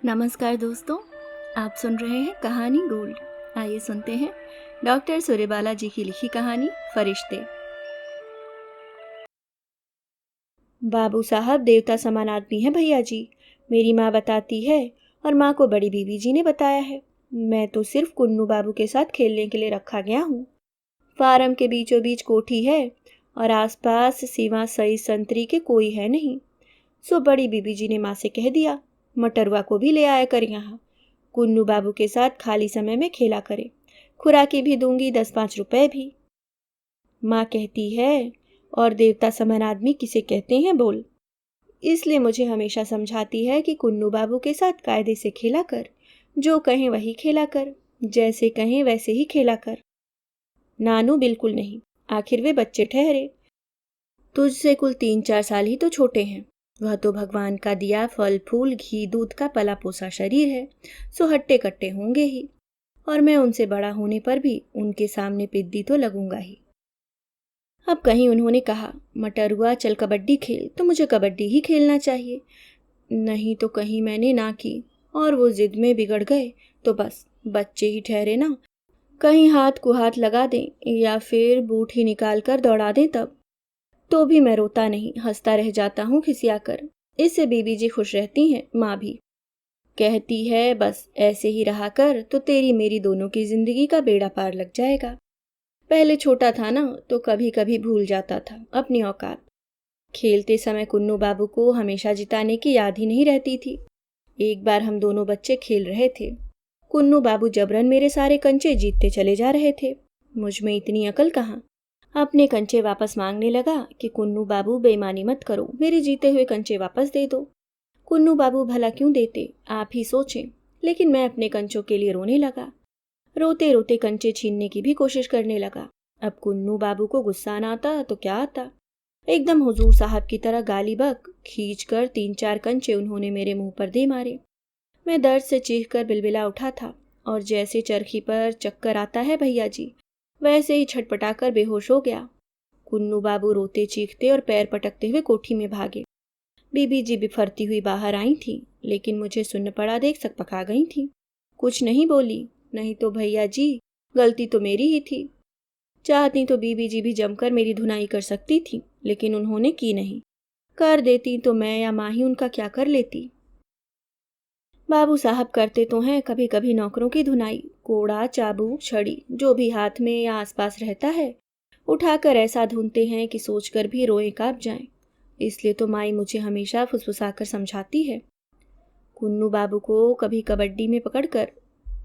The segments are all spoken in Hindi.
नमस्कार दोस्तों, आप सुन रहे हैं कहानी गोल्ड। आइए सुनते हैं डॉक्टर सूर्यबाला जी की लिखी कहानी फरिश्ते। बाबू साहब देवता समान आदमी है भैया जी, मेरी माँ बताती है और माँ को बड़ी बीवी जी ने बताया है। मैं तो सिर्फ कुन्नू बाबू के साथ खेलने के लिए रखा गया हूँ। फार्म के बीचों बीच कोठी है और आसपास सिवा सई संतरी के कोई है नहीं। सो बड़ी बीबी जी ने माँ से कह दिया, मटरवा को भी ले आया कर यहाँ, कुन्नू बाबू के साथ खाली समय में खेला करे, खुराकी भी दूंगी 10-5 रुपए भी। माँ कहती है, और देवता समान आदमी किसे कहते हैं बोल। इसलिए मुझे हमेशा समझाती है कि कुन्नू बाबू के साथ कायदे से खेला कर, जो कहें वही खेला कर, जैसे कहें वैसे ही खेला कर। नानू बिल्कुल नहीं, आखिर वे बच्चे ठहरे, तुझसे कुल 3-4 साल ही तो छोटे हैं। वह तो भगवान का दिया फल फूल घी दूध का पला पोसा शरीर है, सो हट्टे कट्टे होंगे ही, और मैं उनसे बड़ा होने पर भी उनके सामने पिद्दी तो लगूंगा ही। अब कहीं उन्होंने कहा, मटरुआ चल कबड्डी खेल, तो मुझे कबड्डी ही खेलना चाहिए। नहीं तो कहीं मैंने ना की और वो जिद में बिगड़ गए तो बस बच्चे ही ठहरे ना, कहीं हाथ को हाथ लगा दें या फिर बूट ही निकाल कर दौड़ा दें तब तो भी मैं रोता नहीं, हंसता रह जाता हूँ खिसियाकर। इससे बीबी जी खुश रहती हैं, माँ भी कहती है बस ऐसे ही रहा कर तो तेरी मेरी दोनों की जिंदगी का बेड़ा पार लग जाएगा। पहले छोटा था ना तो कभी कभी भूल जाता था अपनी औकात। खेलते समय कुन्नू बाबू को हमेशा जिताने की याद ही नहीं रहती थी। एक बार हम दोनों बच्चे खेल रहे थे, कुन्नू बाबू जबरन मेरे सारे कंचे जीतते चले जा रहे थे। मुझ में इतनी अकल कहाँ। अपने कंचे वापस मांगने लगा कि कुन्नू बाबू बेईमानी मत करो, मेरे जीते हुए कंचे वापस दे दो। कुन्नू बाबू भला क्यों देते, आप ही सोचें। लेकिन मैं अपने कंचों के लिए रोने लगा, रोते रोते कंचे छीनने की भी कोशिश करने लगा। अब कुन्नू बाबू को गुस्सा ना आता तो क्या आता, एकदम हुजूर साहब की तरह गाली बक खींच कर 3-4 कंचे उन्होंने मेरे मुंह पर दे मारे। मैं दर्द से चीख कर बिलबिला उठा था, और जैसे चरखी पर चक्कर आता है भैया जी, वैसे ही छटपटाकर बेहोश हो गया। कुन्नू बाबू रोते चीखते और पैर पटकते हुए कोठी में भागे। बीबी जी बिफरती हुई बाहर आई थी, लेकिन मुझे सुन्न पड़ा देख सकपका गई थी। कुछ नहीं बोली, नहीं तो भैया जी गलती तो मेरी ही थी। चाहती तो बीबी जी भी जमकर मेरी धुनाई कर सकती थी, लेकिन उन्होंने की नहीं। कर देती तो मैं या माँ ही उनका क्या कर लेती। बाबू साहब करते तो हैं कभी कभी नौकरों की धुनाई, कोड़ा चाबुक छड़ी जो भी हाथ में या आसपास रहता है उठाकर ऐसा धुनते हैं कि सोचकर भी रोएं कांप जाएं। इसलिए तो माई मुझे हमेशा फुसफुसाकर समझाती है, कुन्नू बाबू को कभी कबड्डी में पकड़कर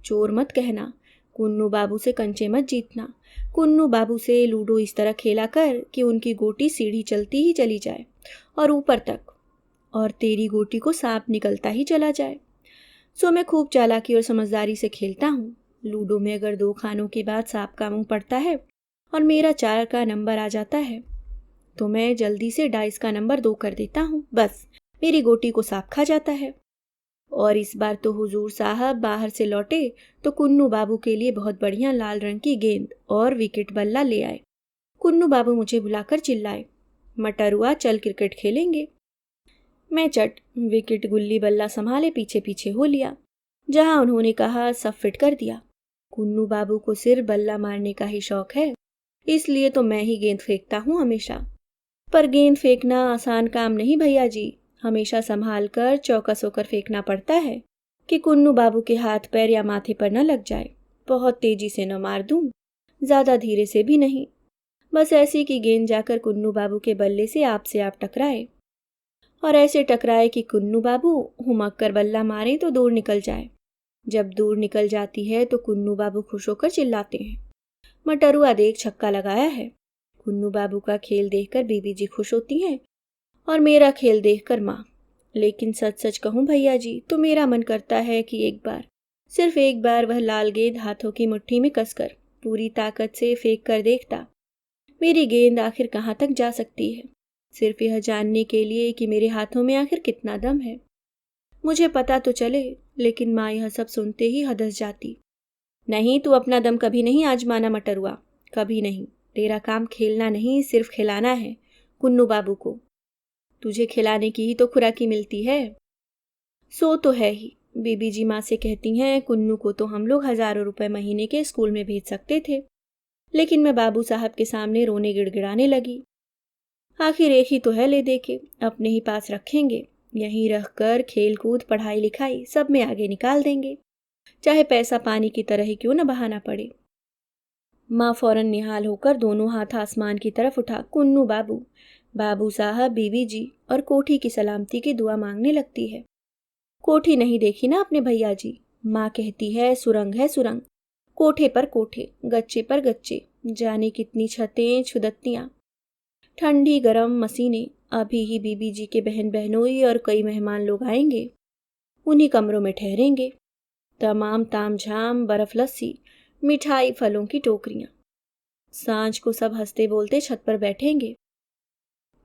चोर मत कहना, कुन्नू बाबू से कंचे मत जीतना, कुन्नू बाबू से लूडो इस तरह खेला कर कि उनकी गोटी सीढ़ी चलती ही चली जाए और ऊपर तक, और तेरी गोटी को सांप निकलता ही चला जाए। सो मैं खूब चालाकी और समझदारी से खेलता हूँ। लूडो में अगर 2 खानों के बाद सांप का मुंह पड़ता है और मेरा 4 का नंबर आ जाता है तो मैं जल्दी से डाइस का नंबर 2 कर देता हूँ, बस मेरी गोटी को सांप खा जाता है। और इस बार तो हुजूर साहब बाहर से लौटे तो कुन्नू बाबू के लिए बहुत बढ़िया लाल रंग की गेंद और विकेट बल्ला ले आए। कुन्नू बाबू मुझे बुलाकर चिल्लाए, मटरुआ चल क्रिकेट खेलेंगे। मैं चट विकेट गुल्ली बल्ला संभाले पीछे पीछे हो लिया, जहां उन्होंने कहा सब फिट कर दिया। कुन्नू बाबू को सिर्फ बल्ला मारने का ही शौक है, इसलिए तो मैं ही गेंद फेंकता हूँ हमेशा। पर गेंद फेंकना आसान काम नहीं भैया जी, हमेशा संभाल कर चौकस होकर फेंकना पड़ता है कि कुन्नू बाबू के हाथ पैर या माथे पर न लग जाए। बहुत तेजी से न मार दूं, ज्यादा धीरे से भी नहीं, बस ऐसी कि गेंद जाकर कुन्नू बाबू के बल्ले से आप टकराए, और ऐसे टकराए कि कुन्नू बाबू हुमक कर बल्ला मारे तो दूर निकल जाए। जब दूर निकल जाती है तो कुन्नू बाबू खुश होकर चिल्लाते हैं, मटरुआ देख छक्का लगाया है। कुन्नू बाबू का खेल देखकर बीबी जी खुश होती हैं और मेरा खेल देखकर माँ। लेकिन सच सच कहूँ भैया जी तो मेरा मन करता है कि एक बार, सिर्फ एक बार वह लाल गेंद हाथों की मुट्ठी में कसकर पूरी ताकत से फेंक कर देखता। मेरी गेंद आखिर कहाँ तक जा सकती है, सिर्फ यह जानने के लिए कि मेरे हाथों में आखिर कितना दम है। मुझे पता तो चले, लेकिन माँ यह सब सुनते ही हदस जाती। नहीं, तू अपना दम कभी नहीं आजमाना मटरुआ, कभी नहीं। तेरा काम खेलना नहीं सिर्फ खिलाना है कुन्नू बाबू को, तुझे खिलाने की ही तो खुराकी मिलती है। सो तो है ही, बीबी जी माँ से कहती हैं कुन्नू को तो हम लोग हज़ारों रुपए महीने के स्कूल में भेज सकते थे, लेकिन मैं बाबू साहब के सामने रोने गिड़गिड़ाने लगी। आखिर एक ही तो है ले दे के, अपने ही पास रखेंगे, यहीं रख कर खेल कूद पढ़ाई लिखाई सब में आगे निकाल देंगे, चाहे पैसा पानी की तरह ही क्यों न बहाना पड़े। माँ फौरन निहाल होकर दोनों हाथ आसमान की तरफ उठा कुन्नू बाबू, बाबू साहब, बीबी जी और कोठी की सलामती की दुआ मांगने लगती है। कोठी नहीं देखी ना अपने भैया जी, माँ कहती है सुरंग है सुरंग, कोठे पर कोठे, गच्चे पर गच्चे, जाने कितनी छतें छुदत्तियाँ, ठंडी गरम मसीने। अभी ही बीबी जी के बहन बहनोई और कई मेहमान लोग आएंगे, उन्हीं कमरों में ठहरेंगे। तमाम तामझाम, बर्फ लस्सी, मिठाई, फलों की टोकरियाँ। सांझ को सब हंसते बोलते छत पर बैठेंगे।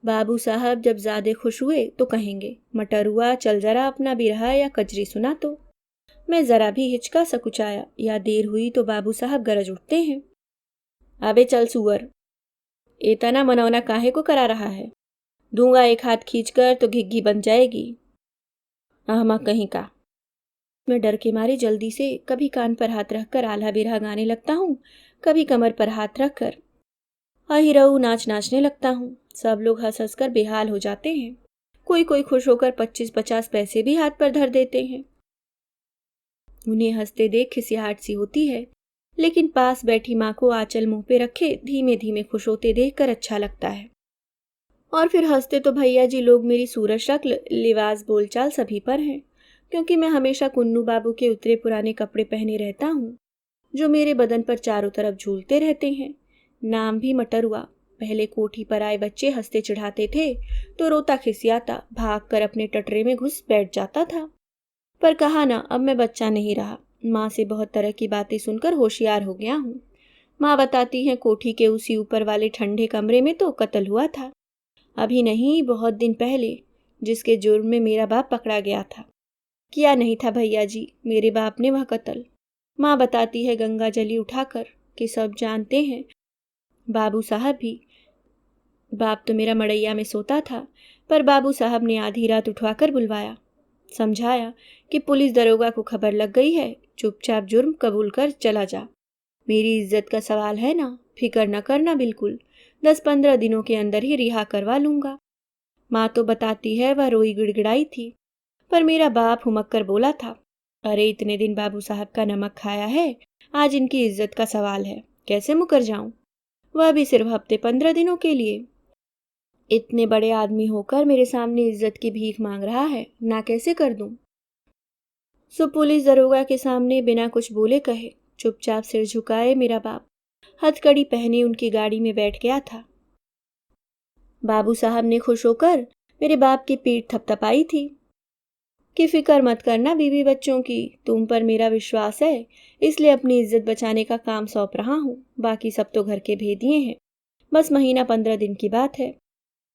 बाबू साहब जब ज़्यादा खुश हुए तो कहेंगे, मटरुआ चल जरा अपना बिरहा या कजरी सुना तो। मैं ज़रा भी हिचका सकुचाया या देर हुई तो बाबू साहब गरज उठते हैं, अबे चल सुअर, इतना मनौना काहे को करा रहा है, दूंगा एक हाथ खींचकर तो घिग्घी बन जाएगी, अहमक कहीं का। मैं डर के मारे जल्दी से कभी कान पर हाथ रखकर आल्हा बिरहा गाने लगता हूँ, कभी कमर पर हाथ रखकर अहिरऊ नाचने लगता हूँ। सब लोग हंस हंस कर बेहाल हो जाते हैं, कोई कोई खुश होकर 25-50 पैसे भी हाथ पर धर देते हैं। उन्हें हंसते देख खिसियाहट सी होती है, लेकिन पास बैठी माँ को आंचल मुंह पे रखे धीमे धीमे खुश होते देखकर अच्छा लगता है। और फिर हंसते तो भैया जी लोग मेरी सूरत शक्ल, लिबास, बोलचाल सभी पर हैं, क्योंकि मैं हमेशा कुन्नू बाबू के उतरे पुराने कपड़े पहने रहता हूँ, जो मेरे बदन पर चारों तरफ झूलते रहते हैं। नाम भी मटरुआ। पहले कोठी पर आए बच्चे हंसते चिढ़ाते थे तो रोता खिसियाता भाग कर अपने टटरे में घुस बैठ जाता था। पर कहा ना, अब मैं बच्चा नहीं रहा। माँ से बहुत तरह की बातें सुनकर होशियार हो गया हूँ। माँ बताती हैं कोठी के उसी ऊपर वाले ठंडे कमरे में तो कत्ल हुआ था, अभी नहीं बहुत दिन पहले, जिसके जुर्म में मेरा बाप पकड़ा गया था। किया नहीं था भैया जी मेरे बाप ने वह कत्ल। माँ बताती है गंगा जली उठाकर कि सब जानते हैं, बाबू साहब भी। बाप तो मेरा मड़ैया में सोता था, पर बाबू साहब ने आधी रात उठवाकर बुलवाया, समझाया कि पुलिस दरोगा को खबर लग गई है, चुपचाप जुर्म कबूल कर चला जा। मेरी इज्जत का सवाल है ना, फिक्र न करना बिल्कुल, 10-15 दिनों के अंदर ही रिहा करवा लूंगा। माँ तो बताती है वह रोई गिड़गिड़ाई थी, पर मेरा बाप हुमक कर बोला था, अरे इतने दिन बाबू साहब का नमक खाया है, आज इनकी इज्जत का सवाल है, कैसे मुकर जाऊं, वह भी सिर्फ हफ्ते 15 दिनों के लिए। इतने बड़े आदमी होकर मेरे सामने इज्जत की भीख मांग रहा है, ना कैसे कर दूं। सो पुलिस दरोगा के सामने बिना कुछ बोले कहे चुपचाप सिर झुकाए मेरा बाप हथकड़ी पहने उनकी गाड़ी में बैठ गया था। बाबू साहब ने खुश होकर मेरे बाप की पीठ थपथपाई थी कि फिक्र मत करना बीवी बच्चों की, तुम पर मेरा विश्वास है, इसलिए अपनी इज्जत बचाने का काम सौंप रहा हूँ, बाकी सब तो घर के भेदिए हैं, बस महीना 15 दिन की बात है।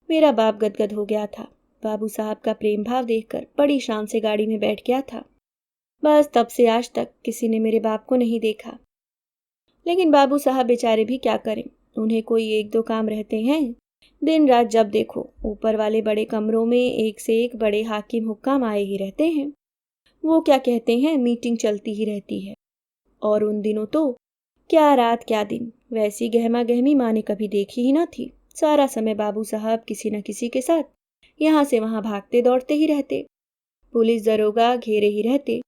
मेरा बाप गदगद हो गया था। बाबू साहब का प्रेम भाव देखकर बड़ी शान से गाड़ी में बैठ गया था। बस तब से आज तक किसी ने मेरे बाप को नहीं देखा। लेकिन बाबू साहब बेचारे भी क्या करें, उन्हें कोई एक दो काम रहते हैं। दिन रात जब देखो ऊपर वाले बड़े कमरों में एक से एक बड़े हाकिम हुक्काम आए ही रहते हैं। वो क्या कहते हैं, मीटिंग चलती ही रहती है। और उन दिनों तो क्या रात क्या दिन, वैसी गहमा गहमी माँ ने कभी देखी ही ना थी। सारा समय बाबू साहब किसी न किसी के साथ यहाँ से वहाँ भागते दौड़ते ही रहते, पुलिस दरोगा घेरे ही रहते।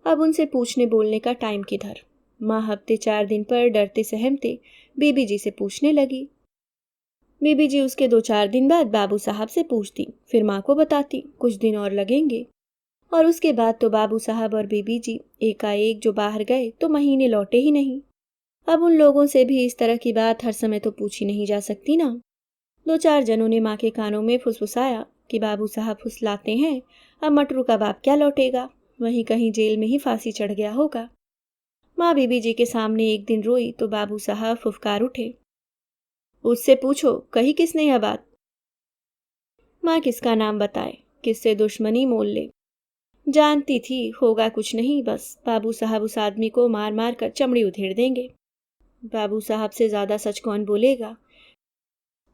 अब उनसे पूछने बोलने का टाइम किधर। माँ हफ्ते 4 दिन पर डरते सहमते बीबी जी से पूछने लगी। बीबी जी उसके 2-4 दिन बाद बाबू साहब से पूछती, फिर माँ को बताती कुछ दिन और लगेंगे। और उसके बाद तो बाबू साहब और बीबी जी एकाएक जो बाहर गए तो महीने लौटे ही नहीं। अब उन लोगों से भी इस तरह की बात हर समय तो पूछी नहीं जा सकती ना। 2-4 जनों ने माँ के कानों में फुसफुसाया कि बाबू साहब फुसलाते हैं, अब मटरू का बाप क्या लौटेगा, वहीं कहीं जेल में ही फांसी चढ़ गया होगा। माँ बीबी जी के सामने एक दिन रोई तो बाबू साहब फुफकार उठे, उससे पूछो कही किसने यह बात। माँ किसका नाम बताए, किससे दुश्मनी मोल ले। जानती थी होगा कुछ नहीं, बस बाबू साहब उस आदमी को मार मार कर चमड़ी उधेड़ देंगे। बाबू साहब से ज्यादा सच कौन बोलेगा।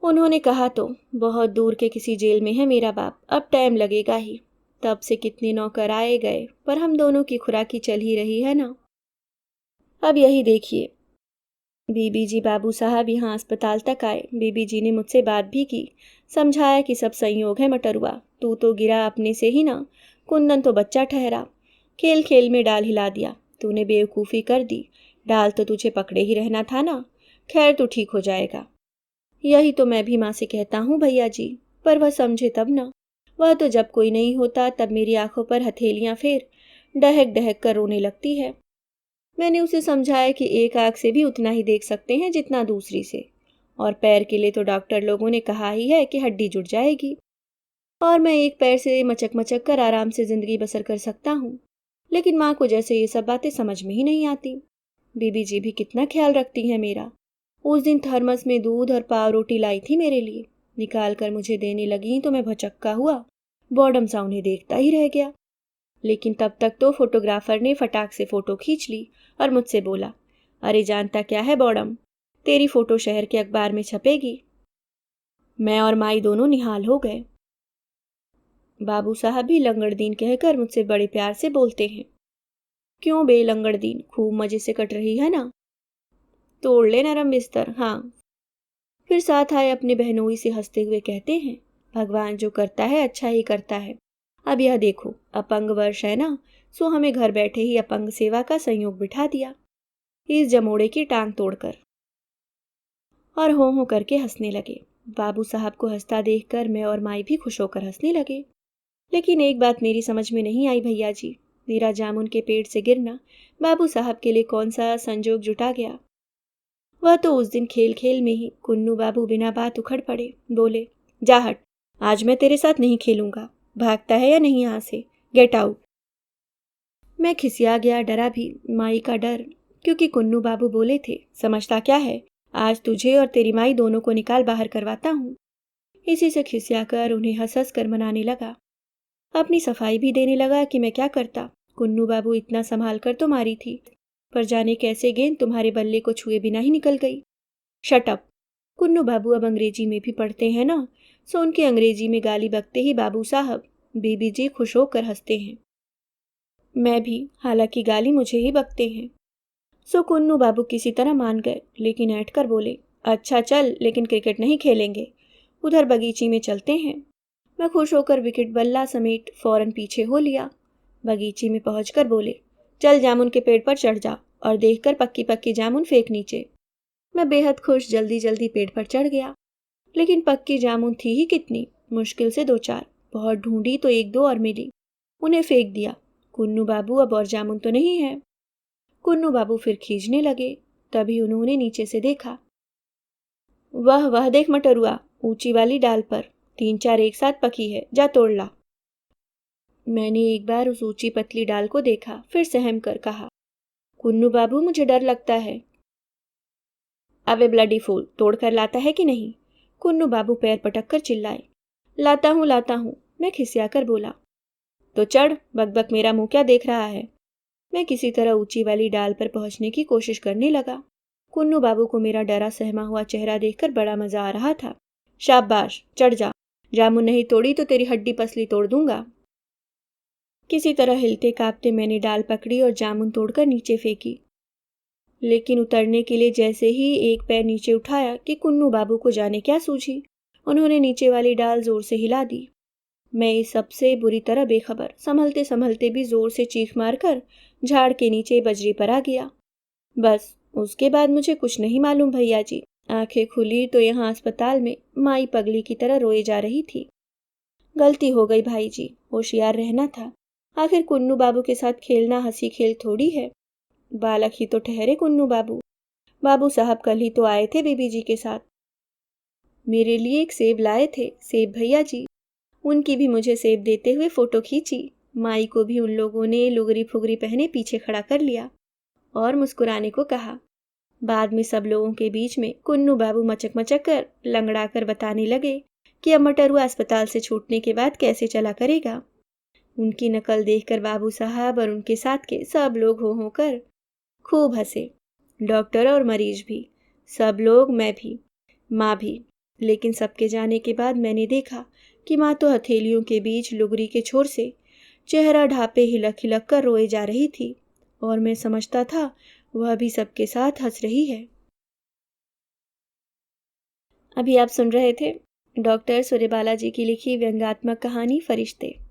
उन्होंने कहा तो बहुत दूर के किसी जेल में है मेरा बाप, अब टाइम लगेगा ही, तब से कितने नौकर आए गए, पर हम दोनों की खुराकी चल ही रही है ना। अब यही देखिए। बीबी जी बाबू साहब यहाँ अस्पताल तक आए। बीबी जी ने मुझसे बात भी की, समझाया कि सब संयोग है मटरुआ, तू तो गिरा अपने से ही ना, कुंदन तो बच्चा ठहरा, खेल खेल में डाल हिला दिया, तूने बेवकूफ़ी कर दी, डाल तो तुझे पकड़े ही रहना था ना, खैर तू ठीक हो जाएगा। यही तो मैं भी माँ से कहता हूँ भैया जी, पर वह समझे तब ना। वह तो जब कोई नहीं होता तब मेरी आंखों पर हथेलियाँ फेर डहक डहक कर रोने लगती है। मैंने उसे समझाया कि एक आंख से भी उतना ही देख सकते हैं जितना दूसरी से, और पैर के लिए तो डॉक्टर लोगों ने कहा ही है कि हड्डी जुड़ जाएगी, और मैं एक पैर से मचक मचक कर आराम से जिंदगी बसर कर सकता हूँ। लेकिन माँ को जैसे ये सब बातें समझ में ही नहीं आती। बीबी जी भी कितना ख्याल रखती हैं मेरा। उस दिन थर्मस में दूध और पाव रोटी लाई थी मेरे लिए, निकाल कर मुझे देने लगी तो मैं भचक्का हुआ, बॉर्डम सा उन्हें देखता ही रह गया। लेकिन तब तक तो फोटोग्राफर ने फटाक से फोटो खींच ली और मुझसे बोला, अरे जानता क्या है बॉर्डम, तेरी फोटो शहर के अखबार में छपेगी। मैं और माई दोनों निहाल हो गए। बाबू साहब भी लंगड़दीन कहकर मुझसे बड़े प्यार से बोलते हैं। क्यों बे लंगड़दीन, खूब मजे से कट रही है ना? तोड़ ले नरम बिस्तर, हाँ। फिर साथ आए अपने बहनोई से हंसते हुए कहते हैं, भगवान जो करता है अच्छा ही करता है। अब यह देखो, अपंग वर्ष है ना, सो हमें घर बैठे ही अपंग सेवा का संयोग बिठा दिया, इस जमोड़े की टांग तोड़कर। और हो करके हंसने लगे। बाबू साहब को हंसता देखकर मैं और माई भी खुश होकर हंसने लगे। लेकिन एक बात मेरी समझ में नहीं आई भैया जी, मेरा जामुन के पेड़ से गिरना बाबू साहब के लिए कौन सा संजोग जुटा गया। वह तो उस दिन खेल खेल में ही कुन्नू बाबू बिना बात उखड़ पड़े, बोले, जा हट, आज मैं तेरे साथ नहीं खेलूंगा, भागता है या नहीं यहाँ से, गेट आउट। मैं खिसिया गया, डरा भी, माई का डर, क्योंकि कुन्नू बाबू बोले थे, समझता क्या है, आज तुझे और तेरी माई दोनों को निकाल बाहर करवाता हूँ। इसी से खिसिया कर उन्हें हंस हंस कर मनाने लगा। अपनी सफाई भी देने लगा कि मैं क्या करता, कुन्नू बाबू इतना संभाल कर तो मारी थी, पर जाने कैसे गेंद तुम्हारे बल्ले को छुए बिना ही निकल गई। Shut up. कुन्नू बाबू अब अंग्रेजी में भी पढ़ते हैं ना, सो उनके अंग्रेजी में गाली बकते ही बाबू साहब बीबी जी खुश होकर हंसते हैं। मैं भी, हालांकि गाली मुझे ही बकते हैं। सो कुन्नू बाबू किसी तरह मान गए, लेकिन ऐंठ कर बोले, अच्छा चल, लेकिन क्रिकेट नहीं खेलेंगे, उधर बगीची में चलते हैं। मैं खुश होकर विकेट बल्ला समेत फौरन पीछे हो लिया। बगीचे में पहुंचकर बोले, चल जामुन के पेड़ पर चढ़ जा और देखकर पक्की पक्की जामुन फेंक नीचे। मैं बेहद खुश जल्दी जल्दी पेड़ पर चढ़ गया, लेकिन पक्की जामुन थी ही कितनी, मुश्किल से 2-4, बहुत ढूंढी तो 1-2 और मिली, उन्हें फेंक दिया। कुन्नू बाबू अब और जामुन तो नहीं है। कुन्नू बाबू फिर खींचने लगे, तभी उन्होंने नीचे से देखा। वह वह देख मटरुआ, ऊंची वाली डाल पर 3-4 एक साथ पकी है, जा तोड़ ला। मैंने एक बार उस ऊंची पतली डाल को देखा, फिर सहम कर कहा, कुन्नू बाबू मुझे डर लगता है। अबे ब्लडी फूल, तोड़ कर लाता है कि नहीं? कुन्नू बाबू पैर पटक कर चिल्लाए। लाता हूँ, मैं खिसिया कर बोला। तो चढ़, बकबक मेरा मुंह क्या देख रहा है। मैं किसी तरह ऊंची वाली डाल पर पहुंचने की कोशिश करने लगा। कुन्नू बाबू को मेरा डरा सहमा हुआ चेहरा देखकर बड़ा मजा आ रहा था। शाबाश, चढ़ जा, जामुन नहीं तोड़ी तो तेरी हड्डी पसली तोड़ दूंगा। किसी तरह हिलते कांपते मैंने डाल पकड़ी और जामुन तोड़कर नीचे फेंकी। लेकिन उतरने के लिए जैसे ही एक पैर नीचे उठाया कि कुन्नू बाबू को जाने क्या सूझी, उन्होंने नीचे वाली डाल जोर से हिला दी। मैं इस सबसे बुरी तरह बेखबर, संभलते संभलते भी जोर से चीख मारकर झाड़ के नीचे बजरी पर आ गया। बस उसके बाद मुझे कुछ नहीं मालूम भैया जी। आंखें खुली तो यहाँ अस्पताल में माई पगली की तरह रोए जा रही थी। गलती हो गई भाई जी, होशियार रहना था। आखिर कुन्नू बाबू के साथ खेलना हंसी खेल थोड़ी है। बालक ही तो ठहरे कुन्नू बाबू। बाबू साहब कल ही तो आए थे बीबी जी के साथ। मेरे लिए एक सेब लाए थे, सेब भैया जी। उनकी भी मुझे सेब देते हुए फोटो खींची। माई को भी उन लोगों ने लुगरी फुगरी पहने पीछे खड़ा कर लिया और मुस्कुराने को कहा। बाद में सब लोगों के बीच में कुन्नू बाबू मचक मचक कर लंगड़ा कर बताने लगे कि अब मटरुआ अस्पताल से छूटने के बाद कैसे चला करेगा। उनकी नकल देखकर बाबू साहब और उनके साथ के सब लोग हो कर खूब हंसे, डॉक्टर और मरीज भी, सब लोग, मैं भी, माँ भी। लेकिन सबके जाने के बाद मैंने देखा कि माँ तो हथेलियों के बीच लुगरी के छोर से चेहरा ढापे हिलक हिलक कर रोए जा रही थी और मैं समझता था वह भी सबके साथ हंस रही है। अभी आप सुन रहे थे डॉक्टर सूर्यबाला जी की लिखी व्यंग्यात्मक कहानी फरिश्ते।